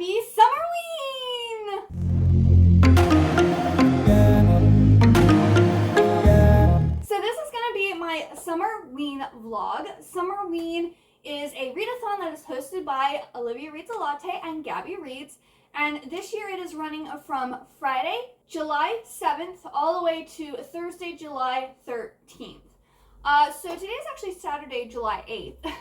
Happy Summerween! So this is going to be my Summerween vlog. Summerween is a readathon that is hosted by Olivia Reads a Latte and Gabby Reads. And this year it is running from Friday, July 7th, all the way to Thursday, July 13th. So today is actually Saturday, July 8th.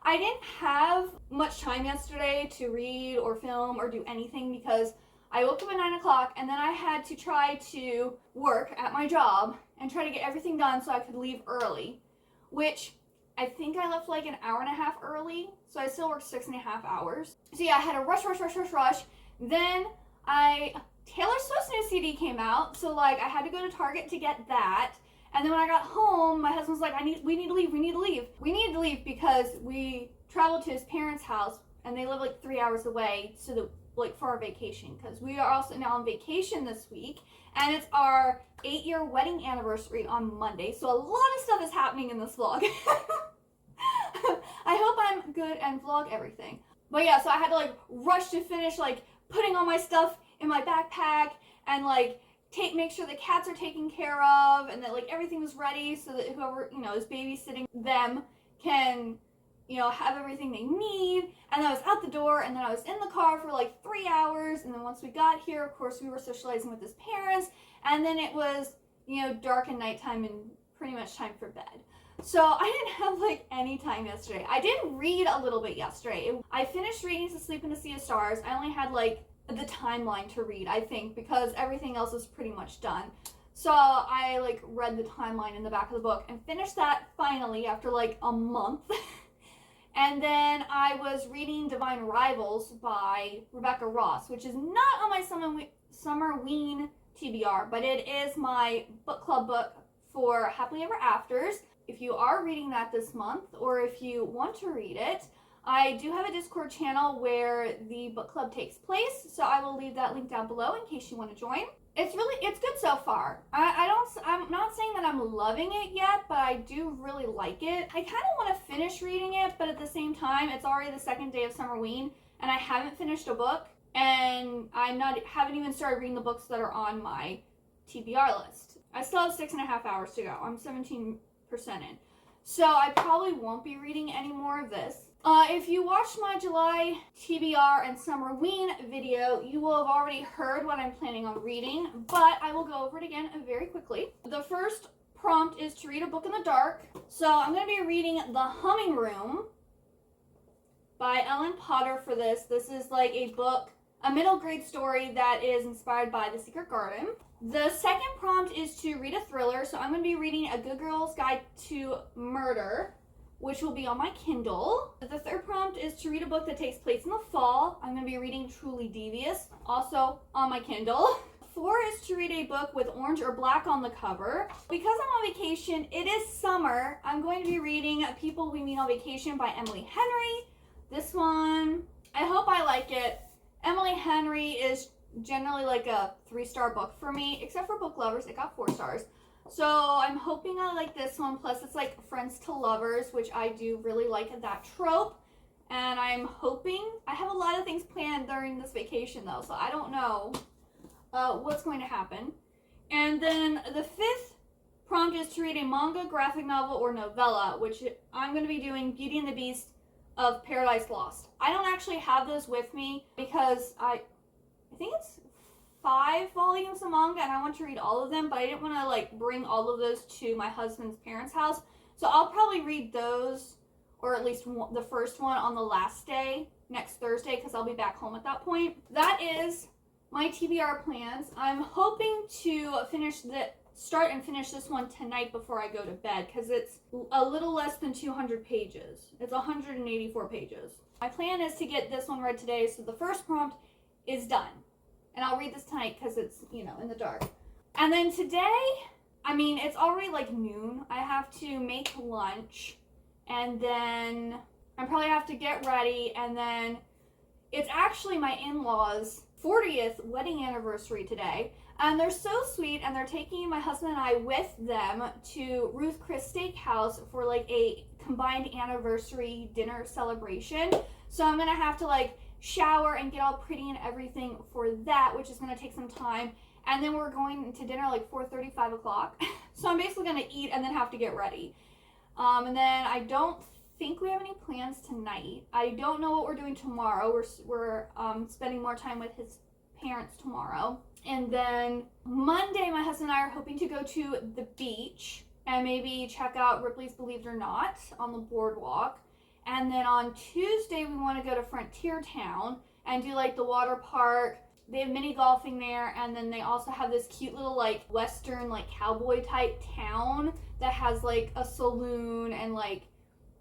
I didn't have much time yesterday to read or film or do anything because I woke up at 9 o'clock and then I had to try to work at my job and try to get everything done so I could leave early, which I think I left like an hour and a half early, so I still worked 6.5 hours. So yeah, I had to rush. Then Taylor Swift's new CD came out, so like I had to go to Target to get that. And then when I got home, my husband was like, we need to leave. We needed to leave because we traveled to his parents' house and they live like 3 hours away for our vacation, because we are also now on vacation this week and it's our 8-year wedding anniversary on Monday. So a lot of stuff is happening in this vlog. I hope I'm good and vlog everything. But yeah, so I had to like rush to finish like putting all my stuff in my backpack and like make sure the cats are taken care of and that like everything was ready so that whoever, is babysitting them can, have everything they need. And then I was out the door and then I was in the car for like 3 hours. And then once we got here, of course, we were socializing with his parents. And then it was, dark and nighttime and pretty much time for bed. So I didn't have like any time yesterday. I did read a little bit yesterday. I finished reading To Sleep and to See the Stars. I only had like the timeline to read, I think, because everything else is pretty much done. So I like read the timeline in the back of the book and finished that finally after like a month. And then I was reading Divine Rivals by Rebecca Ross, which is not on my Summerween TBR, but it is my book club book for Happily Ever Afters. If you are reading that this month, or if you want to read it, I do have a Discord channel where the book club takes place, so I will leave that link down below in case you want to join. It's good so far. I'm not saying that I'm loving it yet, but I do really like it. I kind of want to finish reading it, but at the same time, it's already the second day of Summerween, and I haven't finished a book, and haven't even started reading the books that are on my TBR list. I still have 6.5 hours to go. I'm 17% in. So I probably won't be reading any more of this. If you watched my July TBR and Summerween video, you will have already heard what I'm planning on reading, but I will go over it again very quickly. The first prompt is to read a book in the dark. So I'm going to be reading The Humming Room by Ellen Potter for this. This is like a middle grade story that is inspired by The Secret Garden. The second prompt is to read a thriller. So I'm going to be reading A Good Girl's Guide to Murder, which will be on my Kindle. The third prompt is to read a book that takes place in the fall. I'm going to be reading Truly Devious, also on my Kindle. 4 is to read a book with orange or black on the cover. Because I'm on vacation, it is summer, I'm going to be reading People We Meet on Vacation by Emily Henry. This one, I hope I like it. Emily Henry is generally like a 3-star book for me, except for Book Lovers, it got 4 stars. So I'm hoping I like this one, plus it's like friends to lovers, which I do really like that trope. And I'm hoping, I have a lot of things planned during this vacation though, so I don't know what's going to happen. And then the 5th prompt is to read a manga, graphic novel, or novella, which I'm going to be doing Beauty and the Beast of Paradise Lost. I don't actually have those with me because I think it's 5 volumes of manga and I want to read all of them, but I didn't want to like bring all of those to my husband's parents' house. So I'll probably read those, or at least the first one, on the last day, next Thursday, because I'll be back home at that point. That is my TBR plans. I'm hoping to start and finish this one tonight before I go to bed, because it's a little less than 200 pages. It's 184 pages. My plan is to get this one read today, so the first prompt is done. And I'll read this tonight because it's, in the dark. And then today, it's already like noon. I have to make lunch. And then I probably have to get ready. And then it's actually my in-laws' 40th wedding anniversary today. And they're so sweet. And they're taking my husband and I with them to Ruth Chris Steakhouse for like a combined anniversary dinner celebration. So I'm going to have to like shower and get all pretty and everything for that, which is going to take some time. And then we're going to dinner like 4:30, 5 o'clock. So I'm basically going to eat and then have to get ready. And then I don't think we have any plans tonight. I don't know what we're doing tomorrow. We're spending more time with his parents tomorrow. And then Monday, my husband and I are hoping to go to the beach and maybe check out Ripley's Believe It or Not on the boardwalk. And then on Tuesday, we want to go to Frontier Town and do like the water park. They have mini golfing there, and then they also have this cute little like western like cowboy type town that has like a saloon and like,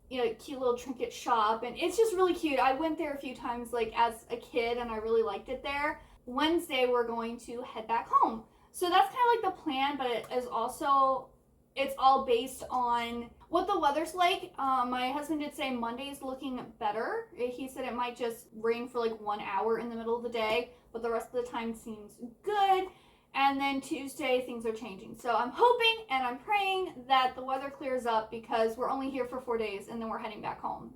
you know, cute little trinket shop, and it's just really cute. I went there a few times like as a kid and I really liked it there. Wednesday we're going to head back home. So that's kind of like the plan, but it is also, it's all based on what the weather's like. My husband did say Monday's looking better. He said it might just rain for like 1 hour in the middle of the day, but the rest of the time seems good. And then Tuesday, things are changing. So I'm hoping and I'm praying that the weather clears up because we're only here for 4 days and then we're heading back home.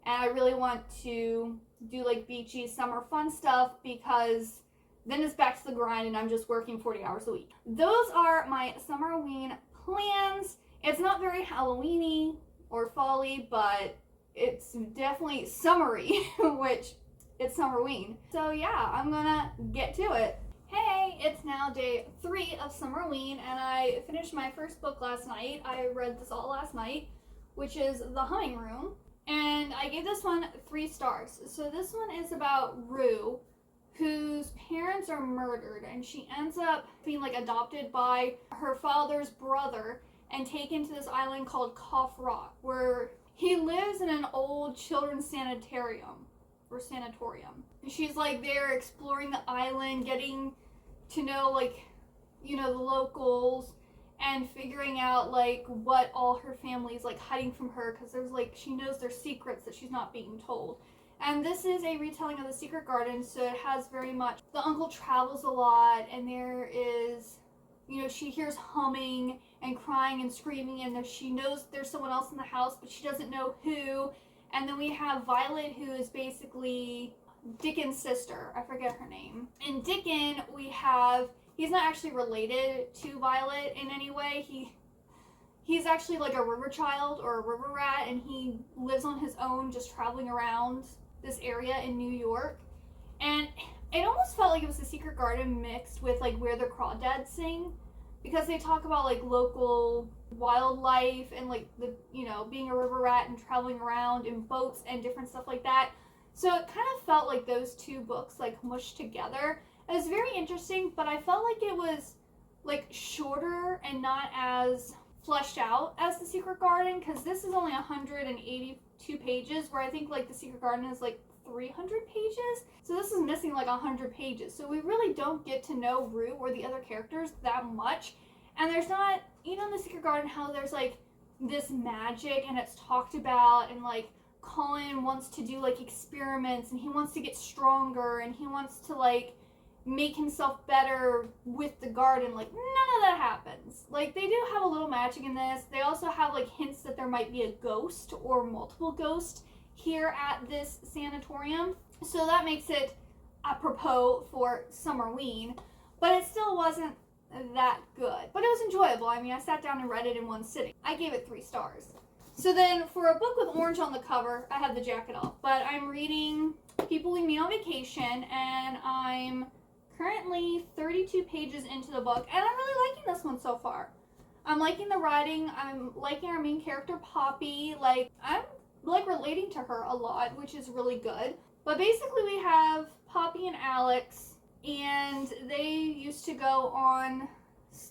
And I really want to do like beachy summer fun stuff because then it's back to the grind and I'm just working 40 hours a week. Those are my Summerween plans. It's not very Halloween-y or fall-y, but it's definitely summery, which it's Summerween. So yeah, I'm gonna get to it. Hey, it's now day 3 of Summerween, and I finished my first book last night. I read this all last night, which is The Humming Room, and I gave this one 3 stars. So this one is about Rue, whose parents are murdered, and she ends up being like adopted by her father's brother and taken to this island called Cough Rock, where he lives in an old children's sanatorium. And she's like there exploring the island, getting to know like, you know, the locals and figuring out like what all her family's like hiding from her, because there's like, she knows there's secrets that she's not being told. And this is a retelling of The Secret Garden, so it has very much, the uncle travels a lot, and there is, you know, she hears humming and crying and screaming, and she knows there's someone else in the house, but she doesn't know who. And then we have Violet, who is basically Dickon's sister. I forget her name. And Dickon, he's not actually related to Violet in any way. He's actually like a river child or a river rat, and he lives on his own, just traveling around this area in New York. And it almost felt like it was The Secret Garden mixed with like Where the Crawdads Sing, because they talk about like local wildlife and like the, you know, being a river rat and traveling around in boats and different stuff like that. So it kind of felt like those 2 books like mushed together. It was very interesting, but I felt like it was like shorter and not as fleshed out as The Secret Garden, because this is only 182 pages, where I think like The Secret Garden is like 300 pages. So this is missing like 100 pages. So we really don't get to know Rue or the other characters that much. And there's not, you know, in The Secret Garden how there's like this magic and it's talked about, and like Colin wants to do like experiments and he wants to get stronger and he wants to like make himself better with the garden. Like none of that happens. Like they do have a little magic in this. They also have like hints that there might be a ghost or multiple ghosts here at this sanatorium. So that makes it apropos for Summerween, but it still wasn't that good. But it was enjoyable. I mean, I sat down and read it in one sitting. I gave it 3 stars. So then for a book with orange on the cover, I have the jacket off, but I'm reading People We Meet on Vacation, and I'm currently 32 pages into the book, and I'm really liking this one so far. I'm liking the writing. I'm liking our main character, Poppy. Like, I'm like relating to her a lot, which is really good. But basically we have Poppy and Alex, and they used to go on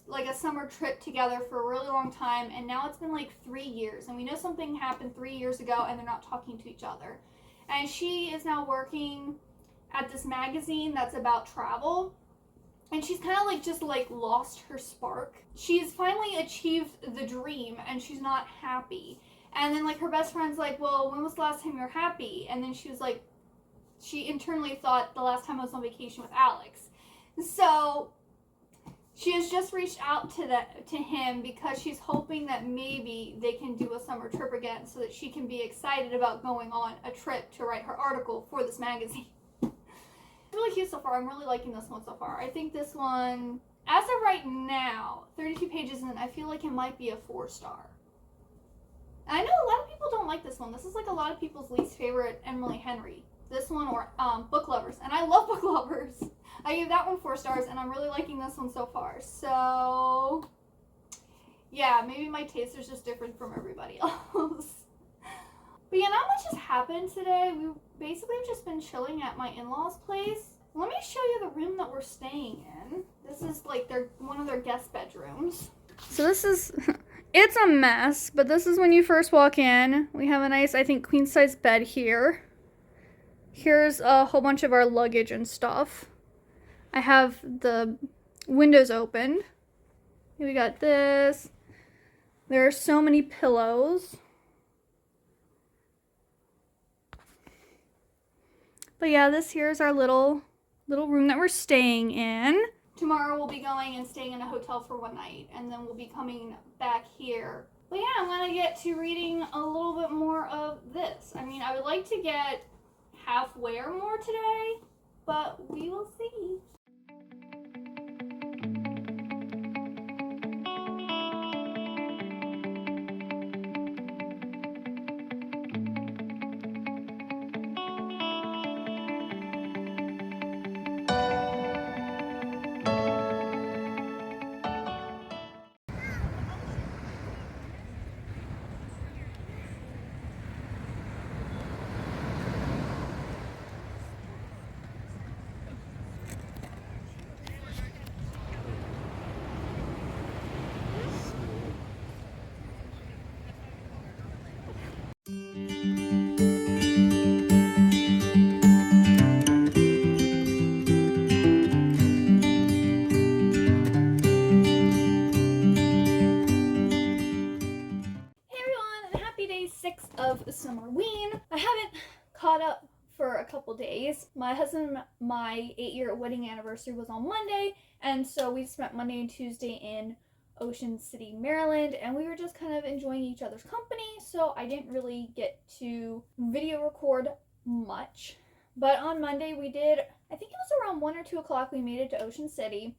like a summer trip together for a really long time, and now it's been like 3 years, and we know something happened 3 years ago and they're not talking to each other. And she is now working at this magazine that's about travel, and she's kind of like just like lost her spark. She's finally achieved the dream and she's not happy. And then like her best friend's like, well, when was the last time you were happy? And then she was like, she internally thought the last time I was on vacation with Alex. So she has just reached out to him because she's hoping that maybe they can do a summer trip again so that she can be excited about going on a trip to write her article for this magazine. Really cute so far. I'm really liking this one so far. I think this one, as of right now, 32 pages in, I feel like it might be a 4-star. I know a lot of people don't like this one. This is like a lot of people's least favorite Emily Henry. This one or Book Lovers. And I love Book Lovers. I gave that one 4 stars and I'm really liking this one so far. So, yeah, maybe my taste is just different from everybody else. But yeah, not much has happened today. We basically have just been chilling at my in-laws' place. Let me show you the room that we're staying in. This is like one of their guest bedrooms. So this is, it's a mess, but this is when you first walk in. We have a nice, I think, queen-size bed here. Here's a whole bunch of our luggage and stuff. I have the windows open. We got this. There are so many pillows. But yeah, this here is our little room that we're staying in. Tomorrow we'll be going and staying in a hotel for one night, and then we'll be coming back here. But yeah, I'm gonna get to reading a little bit more of this. I mean, I would like to get halfway or more today, but we will see. Of Summerween. I haven't caught up for a couple days. My husband, my 8-year wedding anniversary was on Monday, and so we spent Monday and Tuesday in Ocean City, Maryland, and we were just kind of enjoying each other's company, so I didn't really get to video record much. But on Monday we did, I think it was around 1 or 2 o'clock, we made it to Ocean City,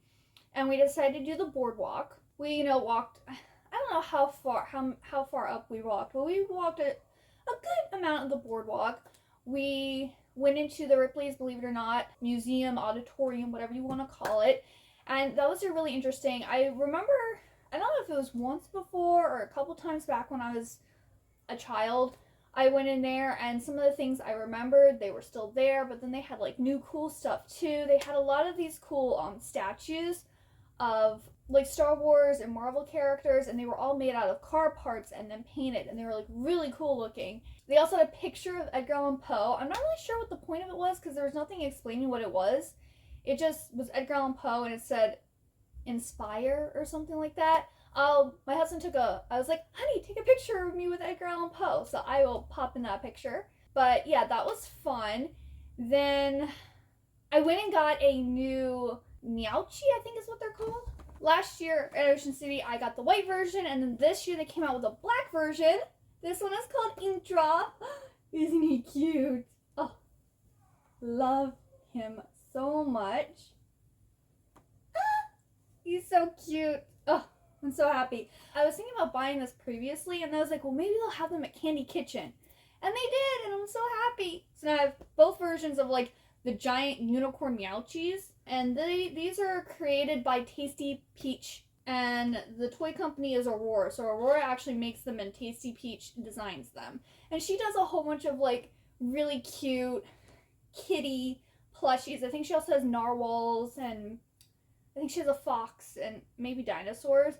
and we decided to do the boardwalk. We, walked, I don't know how far up we walked, but we walked a good amount of the boardwalk. We went into the Ripley's, believe it or not, museum, auditorium, whatever you want to call it. And that was really interesting. I remember, I don't know if it was once before or a couple times back when I was a child, I went in there and some of the things I remembered, they were still there, but then they had like new cool stuff too. They had a lot of these cool statues of like Star Wars and Marvel characters, and they were all made out of car parts and then painted, and they were like really cool looking. They also had a picture of Edgar Allan Poe. I'm not really sure what the point of it was because there was nothing explaining what it was. It just was Edgar Allan Poe and it said inspire or something like that. My husband I was like, honey, take a picture of me with Edgar Allan Poe. So I will pop in that picture. But yeah, that was fun. Then I went and got a new Meowchi, I think is what they're called. Last year at Ocean City, I got the white version, and then this year they came out with a black version. This one is called Intra. Isn't he cute? Oh, love him so much. He's so cute. Oh, I'm so happy. I was thinking about buying this previously, and I was like, well, maybe they'll have them at Candy Kitchen. And they did, and I'm so happy. So now I have both versions of like the giant unicorn Meowchis. And these are created by Tasty Peach, and the toy company is Aurora. So Aurora actually makes them, and Tasty Peach designs them. And she does a whole bunch of like really cute kitty plushies. I think she also has narwhals, and I think she has a fox and maybe dinosaurs.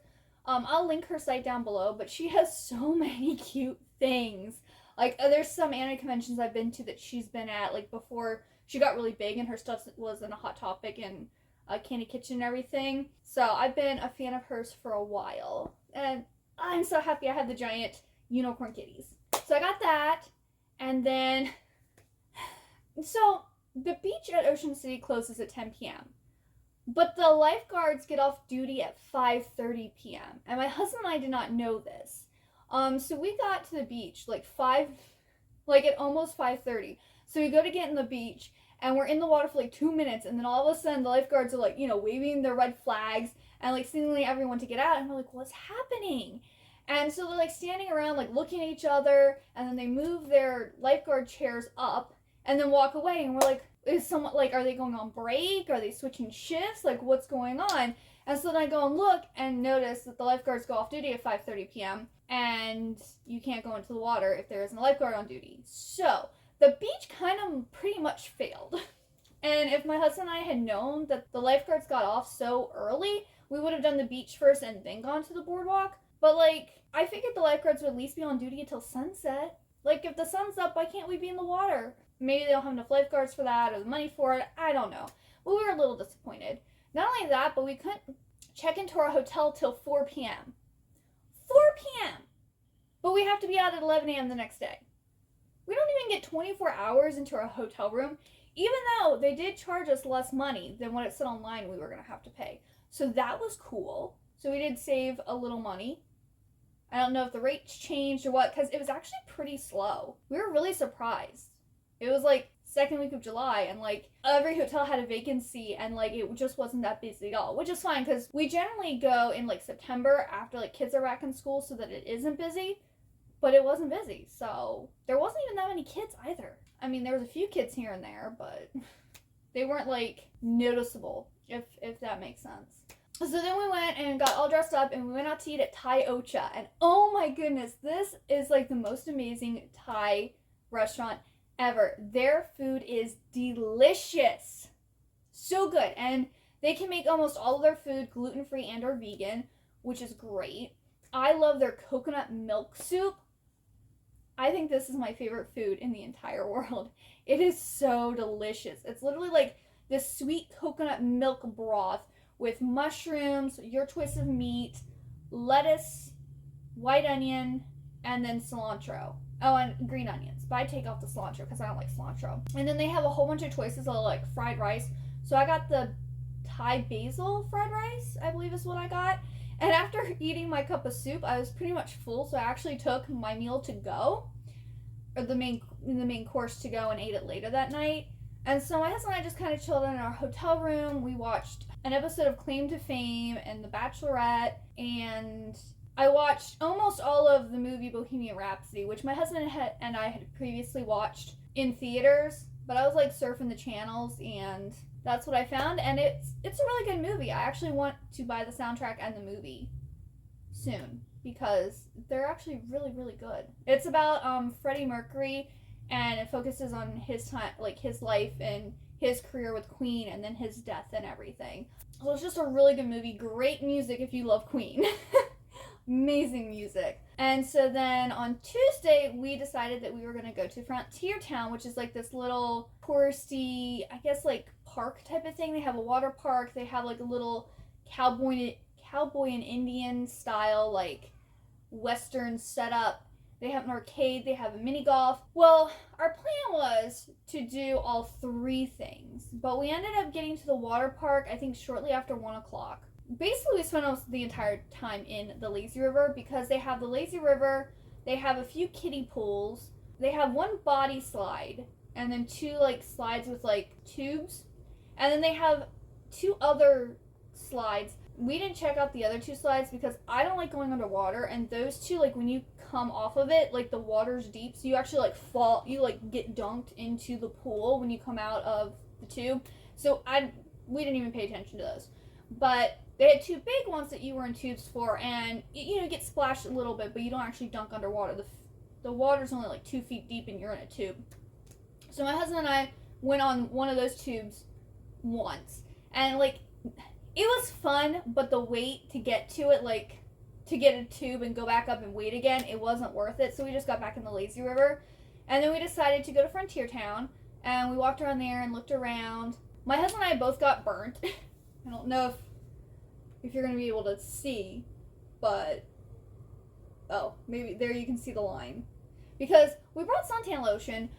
I'll link her site down below, but she has so many cute things. Like there's some anime conventions I've been to that she's been at, like before she got really big and her stuff was in a Hot Topic and Candy Kitchen and everything. So I've been a fan of hers for a while. And I'm so happy I have the giant unicorn kitties. So I got that. And then, so the beach at Ocean City closes at 10 p.m. But the lifeguards get off duty at 5:30 p.m. And my husband and I did not know this. So we got to the beach like at almost 5:30. So we go to get in the beach, and we're in the water for like 2 minutes, and then all of a sudden the lifeguards are like, you know, waving their red flags and like signaling everyone to get out, and we're like, what's happening? And so they're like standing around like looking at each other, and then they move their lifeguard chairs up and then walk away, and we're like, is someone like, are they going on break? Are they switching shifts? Like, what's going on? And so then I go and look and notice that the lifeguards go off duty at 5:30 p.m. and you can't go into the water if there isn't a lifeguard on duty. So the beach kind of pretty much failed. And if my husband and I had known that the lifeguards got off so early, we would have done the beach first and then gone to the boardwalk. But like, I figured the lifeguards would at least be on duty until sunset. Like, if the sun's up, why can't we be in the water? Maybe they don't have enough lifeguards for that or the money for it. I don't know. But we were a little disappointed. Not only that, but we couldn't check into our hotel till 4 p.m. 4 p.m. But we have to be out at 11 a.m. the next day. We don't even get 24 hours into our hotel room, even though they did charge us less money than what it said online we were going to have to pay. So that was cool. So we did save a little money. I don't know if the rates changed or what, because it was actually pretty slow. We were really surprised. It was like second week of July, and like every hotel had a vacancy, and like it just wasn't that busy at all, which is fine because we generally go in like September after like kids are back in school so that it isn't busy, but it wasn't busy. So there wasn't even that many kids either. I mean, there was a few kids here and there, but they weren't like noticeable, if that makes sense. So then we went and got all dressed up, and we went out to eat at Thai Ocha, and oh my goodness, this is like the most amazing Thai restaurant ever. Their food is delicious. So good. And they can make almost all of their food gluten-free and or vegan, which is great. I love their coconut milk soup. I think this is my favorite food in the entire world. It is so delicious. It's literally like this sweet coconut milk broth with mushrooms, your choice of meat, lettuce, white onion, and then cilantro. Oh, and green onions. But I take off the cilantro because I don't like cilantro. And then they have a whole bunch of choices of like fried rice. So I got the Thai basil fried rice, I believe is what I got. And after eating my cup of soup, I was pretty much full. So I actually took my meal to go, or the main course to go, and ate it later that night. And so my husband and I just kind of chilled in our hotel room. We watched an episode of Claim to Fame and The Bachelorette, and I watched almost all of the movie Bohemian Rhapsody, which my husband and I had previously watched in theaters, but I was like surfing the channels, and that's what I found, and it's a really good movie. I actually want to buy the soundtrack and the movie soon because they're actually really, really good. It's about Freddie Mercury, and it focuses on his time, like his life and his career with Queen, and then his death and everything. So it's just a really good movie. Great music if you love Queen. Amazing music. And so then on Tuesday, we decided that we were going to go to Frontier Town, which is like this little touristy, I guess like park type of thing. They have a water park. They have like a little cowboy and Indian style, like Western setup. They have an arcade. They have a mini golf. Well, our plan was to do all three things, but we ended up getting to the water park, I think, shortly after 1 o'clock. Basically, we spent almost the entire time in the lazy river because they have the lazy river, they have a few kiddie pools, they have one body slide, and then two like slides with like tubes, and then they have two other slides. We didn't check out the other two slides because I don't like going underwater, and those two, like when you come off of it, like the water's deep, so you actually like fall, you like get dunked into the pool when you come out of the tube. So we didn't even pay attention to those. But they had two big ones that you were in tubes for, and you know, get splashed a little bit, but you don't actually dunk underwater. The water's only like 2 feet deep and you're in a tube. So my husband and I went on one of those tubes once, and like it was fun, but the wait to get to it, like to get a tube and go back up and wait again, it wasn't worth it. So we just got back in the lazy river, and then we decided to go to Frontier Town, and we walked around there and looked around. My husband and I both got burnt. I don't know if you're going to be able to see, but oh, maybe there you can see the line. Because we brought suntan lotion,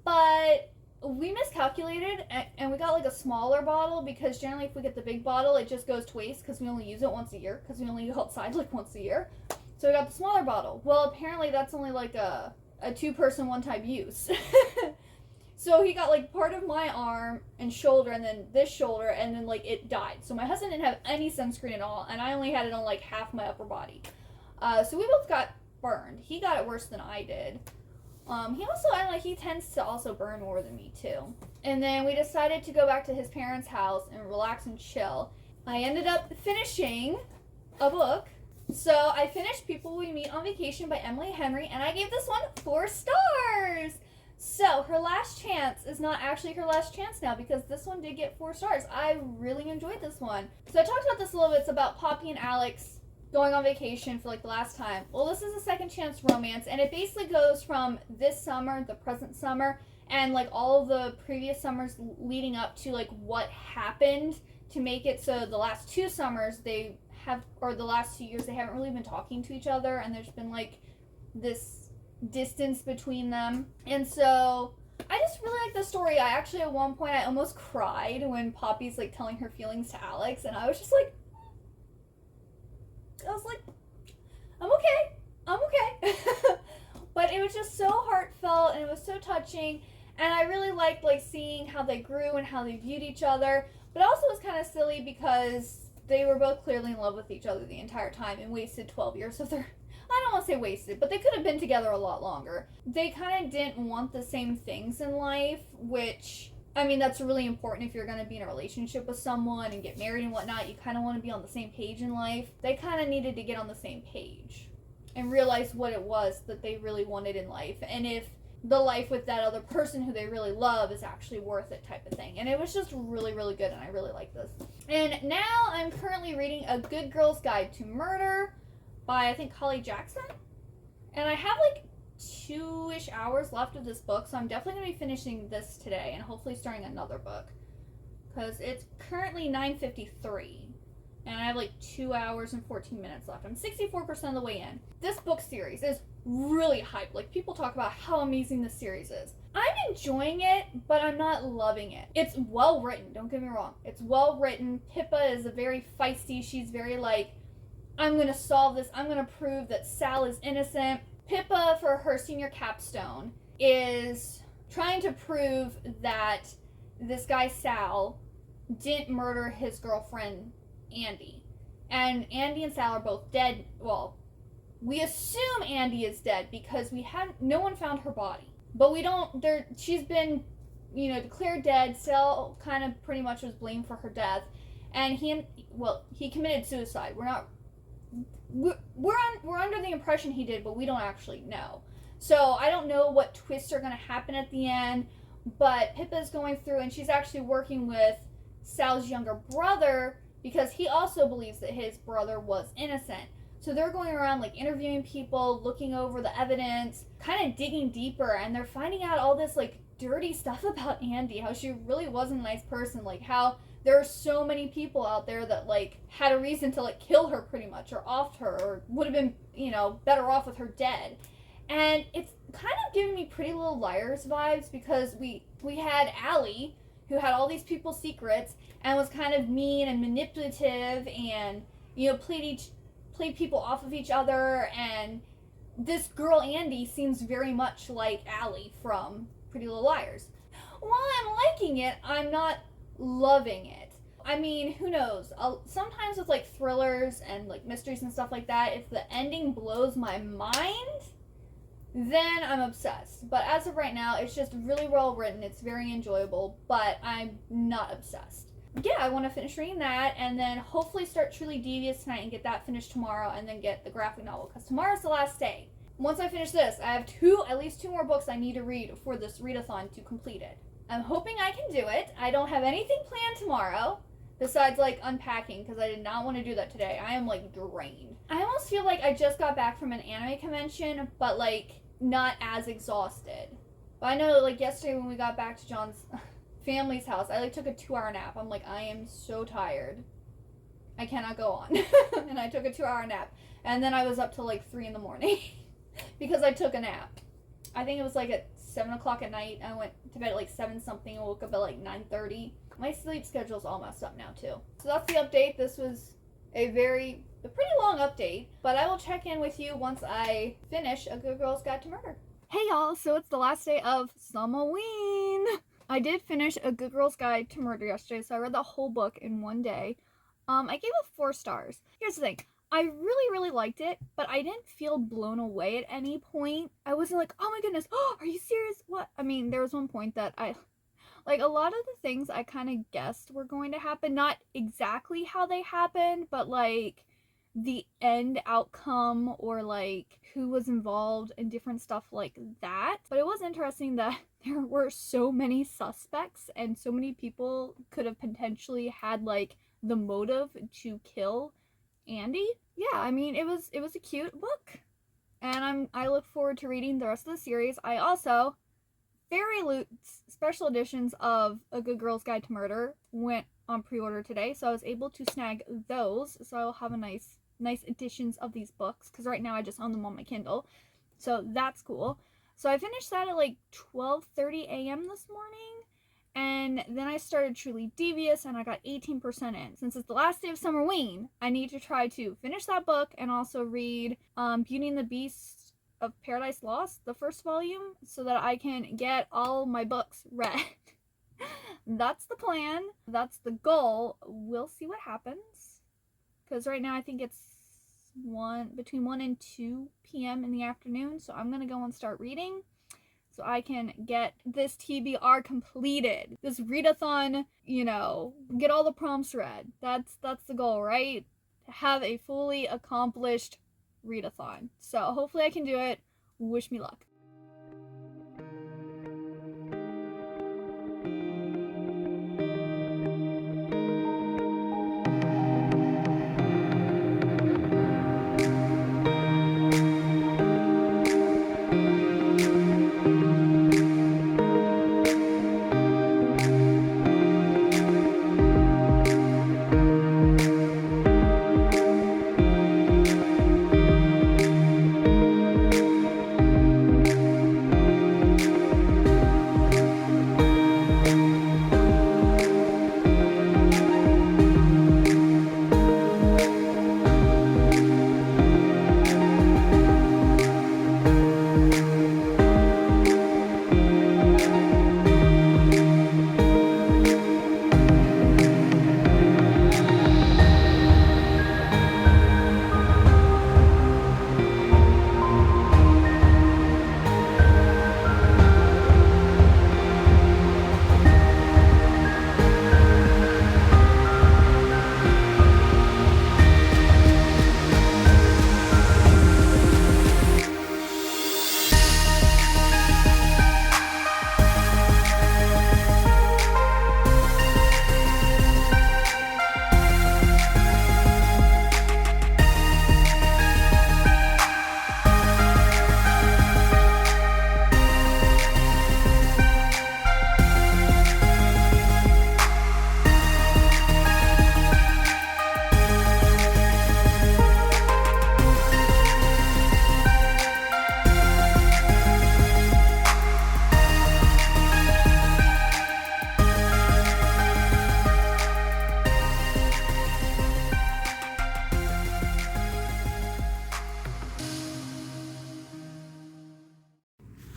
but we miscalculated, and we got like a smaller bottle, because generally if we get the big bottle, it just goes to waste because we only use it once a year, because we only go outside like once a year. So we got the smaller bottle. Well, apparently that's only like a two-person one-time use. So he got like part of my arm and shoulder and then this shoulder and then like it died. So my husband didn't have any sunscreen at all and I only had it on like half my upper body. So we both got burned. He got it worse than I did. He also, I don't know, he tends to also burn more than me too. And then we decided to go back to his parents' house and relax and chill. I ended up finishing a book. So I finished People We Meet on Vacation by Emily Henry and I gave this one 4 stars. So her last chance is not actually her last chance now because this one did get 4 stars. I really enjoyed this one. So I talked about this a little bit. It's about Poppy and Alex going on vacation for like the last time. Well, this is a second chance romance and it basically goes from this summer, the present summer, and like all of the previous summers leading up to like what happened to make it so the last 2 summers they have, or the last 2 years, they haven't really been talking to each other and there's been like this distance between them. And so I just really like the story. I actually at one point I almost cried when Poppy's like telling her feelings to Alex and I was just like, I'm okay. But it was just so heartfelt and it was so touching and I really liked like seeing how they grew and how they viewed each other. But also it was kind of silly because they were both clearly in love with each other the entire time and wasted 12 years of their, I don't want to say wasted, but they could have been together a lot longer. They kind of didn't want the same things in life, which, I mean, that's really important if you're going to be in a relationship with someone and get married and whatnot. You kind of want to be on the same page in life. They kind of needed to get on the same page and realize what it was that they really wanted in life and if the life with that other person who they really love is actually worth it type of thing. And it was just really, really good and I really like this. And now I'm currently reading A Good Girl's Guide to Murder by, I think, Holly Jackson. And I have like 2-ish hours left of this book, so I'm definitely going to be finishing this today and hopefully starting another book. Because it's currently 9:53. And I have like 2 hours and 14 minutes left. I'm 64% of the way in. This book series is really hyped. Like, people talk about how amazing this series is. I'm enjoying it, but I'm not loving it. It's well written, don't get me wrong. It's well written. Pippa is a very feisty, she's very like, I'm gonna solve this, I'm gonna prove that Sal is innocent. Pippa, for her senior capstone, is trying to prove that this guy Sal didn't murder his girlfriend Andy. And Andy and Sal are both dead. Well, we assume Andy is dead because no one found her body. But we don't, she's been, declared dead. Sal kind of pretty much was blamed for her death. And he committed suicide. We're under the impression he did, but we don't actually know. So I don't know what twists are going to happen at the end, but Pippa's going through and she's actually working with Sal's younger brother because he also believes that his brother was innocent. So they're going around like interviewing people, looking over the evidence, kind of digging deeper, and they're finding out all this like dirty stuff about Andy, how she really wasn't a nice person, like how there are so many people out there that like had a reason to like kill her pretty much or off her or would have been, better off with her dead. And it's kind of giving me Pretty Little Liars vibes because we had Allie who had all these people's secrets and was kind of mean and manipulative and, played people off of each other, and this girl Andy seems very much like Allie from Pretty Little Liars. While I'm liking it, I'm not loving it. I mean, who knows? Sometimes with like thrillers and like mysteries and stuff like that, if the ending blows my mind, then I'm obsessed. But as of right now, it's just really well written. It's very enjoyable, but I'm not obsessed. Yeah, I want to finish reading that and then hopefully start Truly Devious tonight and get that finished tomorrow and then get the graphic novel because tomorrow's the last day. Once I finish this, I have at least two more books I need to read for this readathon to complete it. I'm hoping I can do it. I don't have anything planned tomorrow besides like unpacking because I did not want to do that today. I am like drained. I almost feel like I just got back from an anime convention but like not as exhausted. But I know like yesterday when we got back to John's family's house, I like took a 2-hour nap. I'm like, I am so tired. I cannot go on. And I took a 2-hour nap. And then I was up till like 3 in the morning because I took a nap. I think it was like at 7 o'clock at night. I went to bed at like 7 something and woke up at like 9:30. My sleep schedule's all messed up now too. So that's the update. This was a pretty long update, but I will check in with you once I finish A Good Girl's Guide to Murder. Hey y'all, so it's the last day of Summerween. I did finish A Good Girl's Guide to Murder yesterday, so I read the whole book in one day. I gave it 4 stars. Here's the thing. I really, really liked it, but I didn't feel blown away at any point. I wasn't like, oh my goodness, oh, are you serious? What? I mean, there was one point that like, a lot of the things I kind of guessed were going to happen. Not exactly how they happened, but, like, the end outcome or, like, who was involved and different stuff like that. But it was interesting that there were so many suspects and so many people could have potentially had, like, the motive to kill Andy. Yeah, I mean, it was a cute book. And I look forward to reading the rest of the series. I also Fairy Loot's special editions of A Good Girl's Guide to Murder went on pre-order today, so I was able to snag those. So I'll have a nice editions of these books, because right now I just own them on my Kindle. So that's cool. So I finished that at like 12:30 a.m. this morning, and then I started Truly Devious, and I got 18% in. Since it's the last day of Summerween, I need to try to finish that book and also read Beauty and the Beast of Paradise Lost, the first volume, so that I can get all my books read. That's the plan. That's the goal. We'll see what happens. Because right now I think it's between 1 and 2 p.m. in the afternoon, so I'm going to go and start reading so I can get this TBR completed. This readathon, get all the prompts read. That's the goal, right? To have a fully accomplished readathon. So hopefully I can do it. Wish me luck.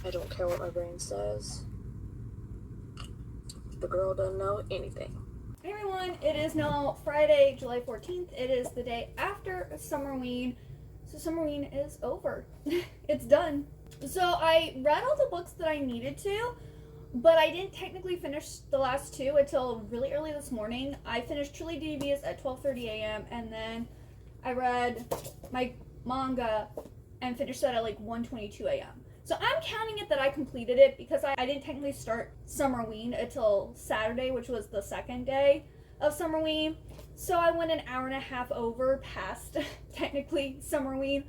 I don't care what my brain says. The girl doesn't know anything. Hey everyone, it is now Friday, July 14th. It is the day after Summerween. So Summerween is over. It's done. So I read all the books that I needed to, but I didn't technically finish the last 2 until really early this morning. I finished Truly Devious at 12:30 a.m. and then I read my manga and finished that at like 1:22 a.m. So I'm counting it that I completed it because I didn't technically start Summerween until Saturday, which was the second day of Summerween. So I went an hour and a half over past technically Summerween.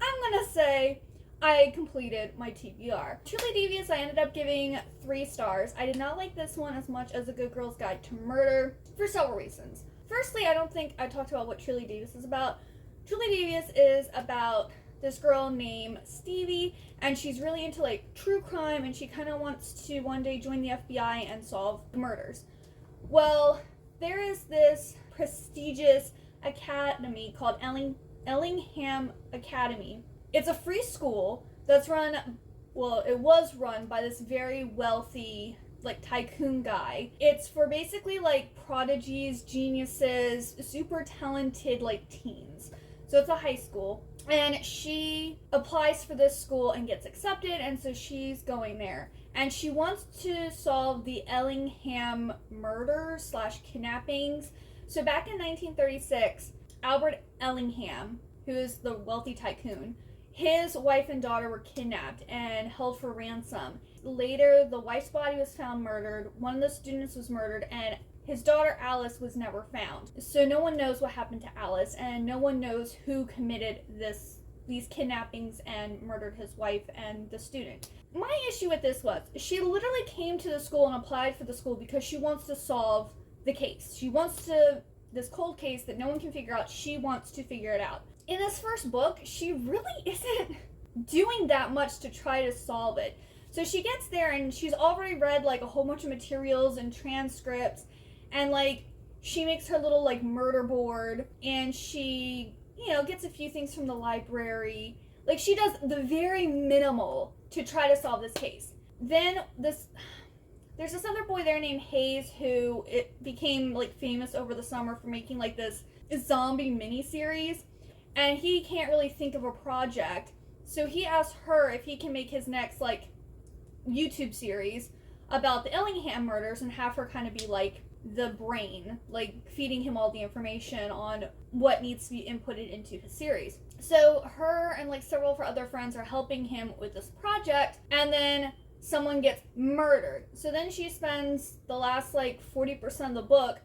I'm gonna say I completed my TBR. Truly Devious, I ended up giving 3 stars. I did not like this one as much as A Good Girl's Guide to Murder for several reasons. Firstly, I don't think I talked about what Truly Devious is about. Truly Devious is about this girl named Stevie, and she's really into like true crime, and she kind of wants to one day join the FBI and solve murders. Well, there is this prestigious academy called Ellingham Academy. It's a free school that's run, well, it was run by this very wealthy like tycoon guy. It's for basically like prodigies, geniuses, super talented like teens. So it's a high school, and she applies for this school and gets accepted, and so she's going there. And she wants to solve the Ellingham murders / kidnappings. So back in 1936, Albert Ellingham, who is the wealthy tycoon, his wife and daughter were kidnapped and held for ransom. Later, the wife's body was found murdered, one of the students was murdered, and his daughter Alice was never found. So no one knows what happened to Alice, and no one knows who committed these kidnappings and murdered his wife and the student. My issue with this was, she literally came to the school and applied for the school because she wants to solve the case. She wants to, this cold case that no one can figure out, she wants to figure it out. In this first book, she really isn't doing that much to try to solve it. So she gets there and she's already read like a whole bunch of materials and transcripts, and like she makes her little like murder board, and she, you know, gets a few things from the library. Like she does the very minimal to try to solve this case. Then there's this other boy there named Hayes who it became like famous over the summer for making like this zombie miniseries, and he can't really think of a project. So he asked her if he can make his next like YouTube series about the Ellingham murders and have her kind of be like the brain, like feeding him all the information on what needs to be inputted into his series. So her and like several of her other friends are helping him with this project, and then someone gets murdered. So then she spends the last like 40% of the book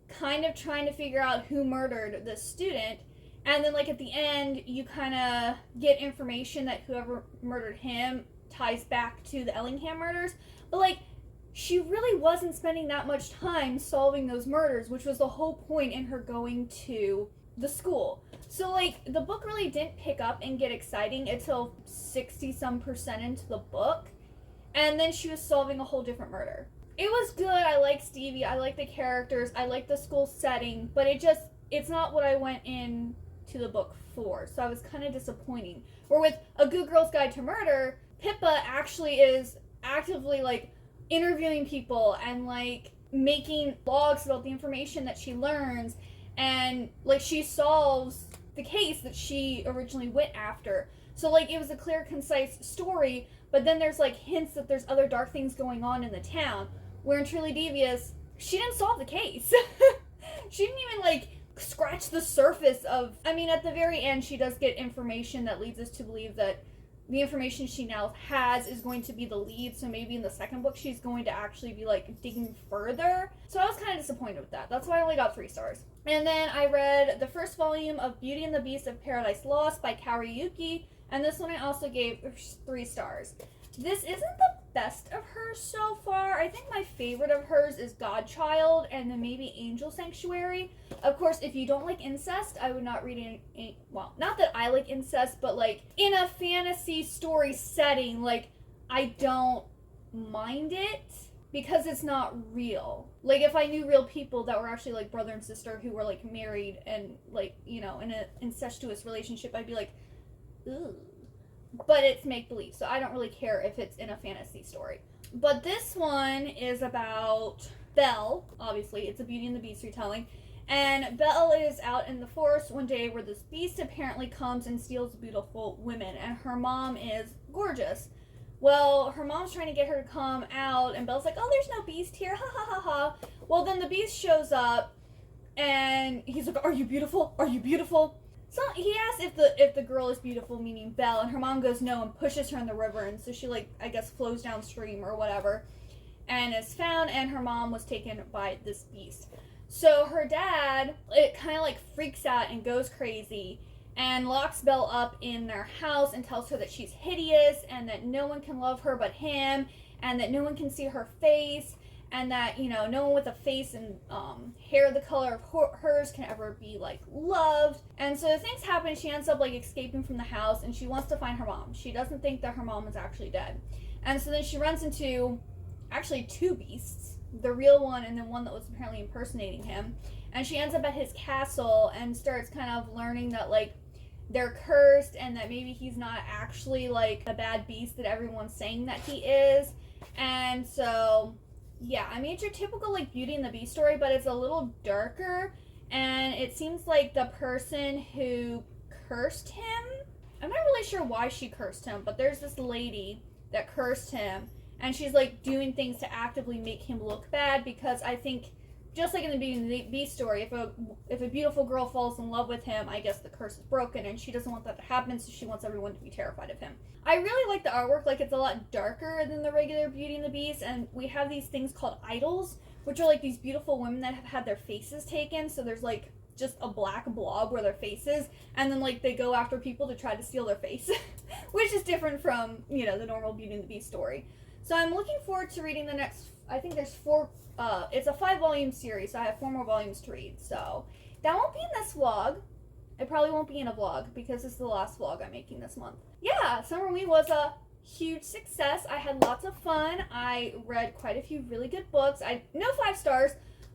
kind of trying to figure out who murdered this student. And then like at the end, you kind of get information that whoever murdered him ties back to the Ellingham murders. But like, she really wasn't spending that much time solving those murders, which was the whole point in her going to the school. So like, the book really didn't pick up and get exciting until 60-some% into the book. And then she was solving a whole different murder. It was good. I like Stevie. I like the characters. I like the school setting. But it's not what I went in to the book for. So I was kind of disappointing. Where with A Good Girl's Guide to Murder, Pippa actually is actively like interviewing people and like making blogs about the information that she learns, and like she solves the case that she originally went after. So like it was a clear, concise story, but then there's like hints that there's other dark things going on in the town. Where in Truly Devious, she didn't solve the case. She didn't even like scratch the surface of, I mean, at the very end she does get information that leads us to believe that the information she now has is going to be the lead, so maybe in the second book she's going to actually be like digging further. So I was kind of disappointed with that. That's why I only got 3 stars. And then I read the first volume of Beauty and the Beast of Paradise Lost by Kaori Yuki, and this one I also gave 3 stars. This isn't the best of hers so far. I think my favorite of hers is Godchild and then maybe Angel Sanctuary. Of course, if you don't like incest, I would not read well, not that I like incest, but like in a fantasy story setting, like I don't mind it because it's not real. Like if I knew real people that were actually like brother and sister who were like married and like, you know, in an incestuous relationship, I'd be like, ooh. But it's make-believe, so I don't really care if it's in a fantasy story. But this one is about Belle. Obviously, it's a Beauty and the Beast retelling. And Belle is out in the forest one day where this beast apparently comes and steals beautiful women. And her mom is gorgeous. Well, her mom's trying to get her to come out, and Belle's like, oh, there's no beast here, ha ha ha ha. Well, then the beast shows up, and he's like, are you beautiful? Are you beautiful? So he asks if the girl is beautiful, meaning Belle, and her mom goes no and pushes her in the river, and so she like, I guess, flows downstream or whatever, and is found, and her mom was taken by this beast. So her dad, it kind of like freaks out and goes crazy and locks Belle up in their house and tells her that she's hideous and that no one can love her but him, and that no one can see her face, and that, you know, no one with a face and hair the color of hers can ever be, like, loved. And so things happen. She ends up, like, escaping from the house, and she wants to find her mom. She doesn't think that her mom is actually dead. And so then she runs into, actually, 2 beasts. The real one and then one that was apparently impersonating him. And she ends up at his castle and starts kind of learning that, like, they're cursed and that maybe he's not actually, like, the bad beast that everyone's saying that he is. And so Yeah, I mean, it's your typical, like, Beauty and the Beast story, but it's a little darker, and it seems like the person who cursed him, I'm not really sure why she cursed him, but there's this lady that cursed him, and she's, like, doing things to actively make him look bad, because I think, just like in the Beauty and the Beast story, if a beautiful girl falls in love with him, I guess the curse is broken, and she doesn't want that to happen, so she wants everyone to be terrified of him. I really like the artwork. Like, it's a lot darker than the regular Beauty and the Beast, and we have these things called idols, which are like these beautiful women that have had their faces taken, so there's like just a black blob where their face is, and then like they go after people to try to steal their face, which is different from, you know, the normal Beauty and the Beast story. So I'm looking forward to reading the next, I think there's 4, it's a 5-volume series, so I have 4 more volumes to read, so that won't be in this vlog. It probably won't be in a vlog because it's the last vlog I'm making this month. Yeah, Summerween was a huge success. I had lots of fun. I read quite a few really good books. No 5 stars,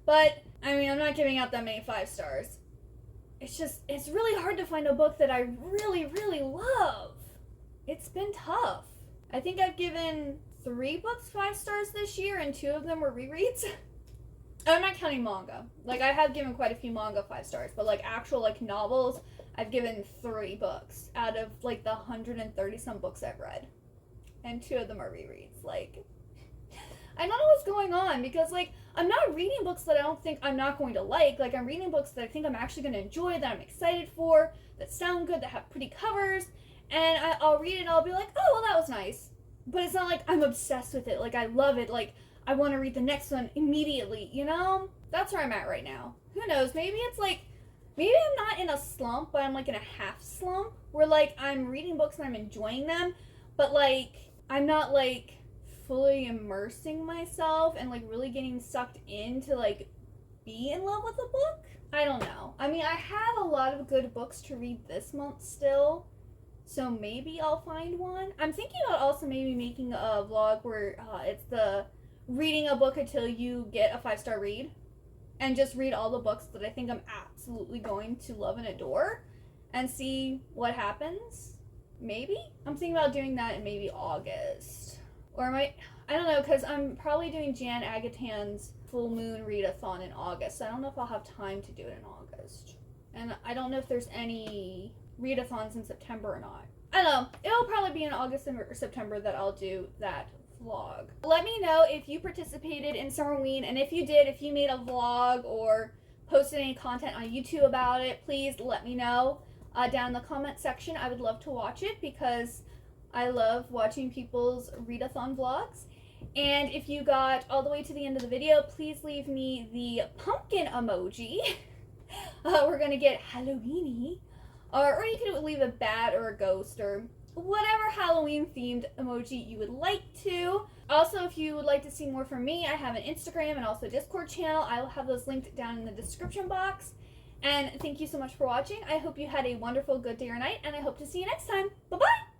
but I mean, I'm not giving out that many 5 stars. It's really hard to find a book that I really, really love. It's been tough. I think I've given 3 books 5 stars this year, and 2 of them were rereads. I'm not counting manga. Like, I have given quite a few manga 5 stars, but like actual like novels, I've given 3 books out of like the 130 some books I've read, and 2 of them are rereads. Like, I don't know what's going on, because like I'm not reading books that I don't think I'm not going to like. Like, I'm reading books that I think I'm actually going to enjoy, that I'm excited for, that sound good, that have pretty covers, and I'll read it and I'll be like, oh well, that was nice. But it's not like I'm obsessed with it. Like, I love it. Like, I want to read the next one immediately, you know? That's where I'm at right now. Who knows? Maybe it's like, maybe I'm not in a slump, but I'm like in a half slump, where like I'm reading books and I'm enjoying them, but like I'm not like fully immersing myself and like really getting sucked in to like be in love with a book. I don't know. I mean, I have a lot of good books to read this month still, so maybe I'll find one. I'm thinking about also maybe making a vlog where it's the reading a book until you get a 5-star read, and just read all the books that I think I'm absolutely going to love and adore, and see what happens. Maybe? I'm thinking about doing that in maybe August. Or I don't know, because I'm probably doing Jan Agatan's full moon readathon in August, so I don't know if I'll have time to do it in August. And I don't know if there's any readathons in September or not. I don't know. It'll probably be in August or September that I'll do that vlog. Let me know if you participated in Summerween, and if you did, if you made a vlog or posted any content on YouTube about it, please let me know down in the comment section. I would love to watch it because I love watching people's readathon vlogs. And if you got all the way to the end of the video, please leave me the pumpkin emoji. We're gonna get Halloweeny, or you can leave a bat or a ghost or whatever Halloween themed emoji you would like to. Also, if you would like to see more from me, I have an Instagram and also a Discord channel. I will have those linked down in the description box. And thank you so much for watching. I hope you had a wonderful good day or night, and I hope to see you next time. Bye bye.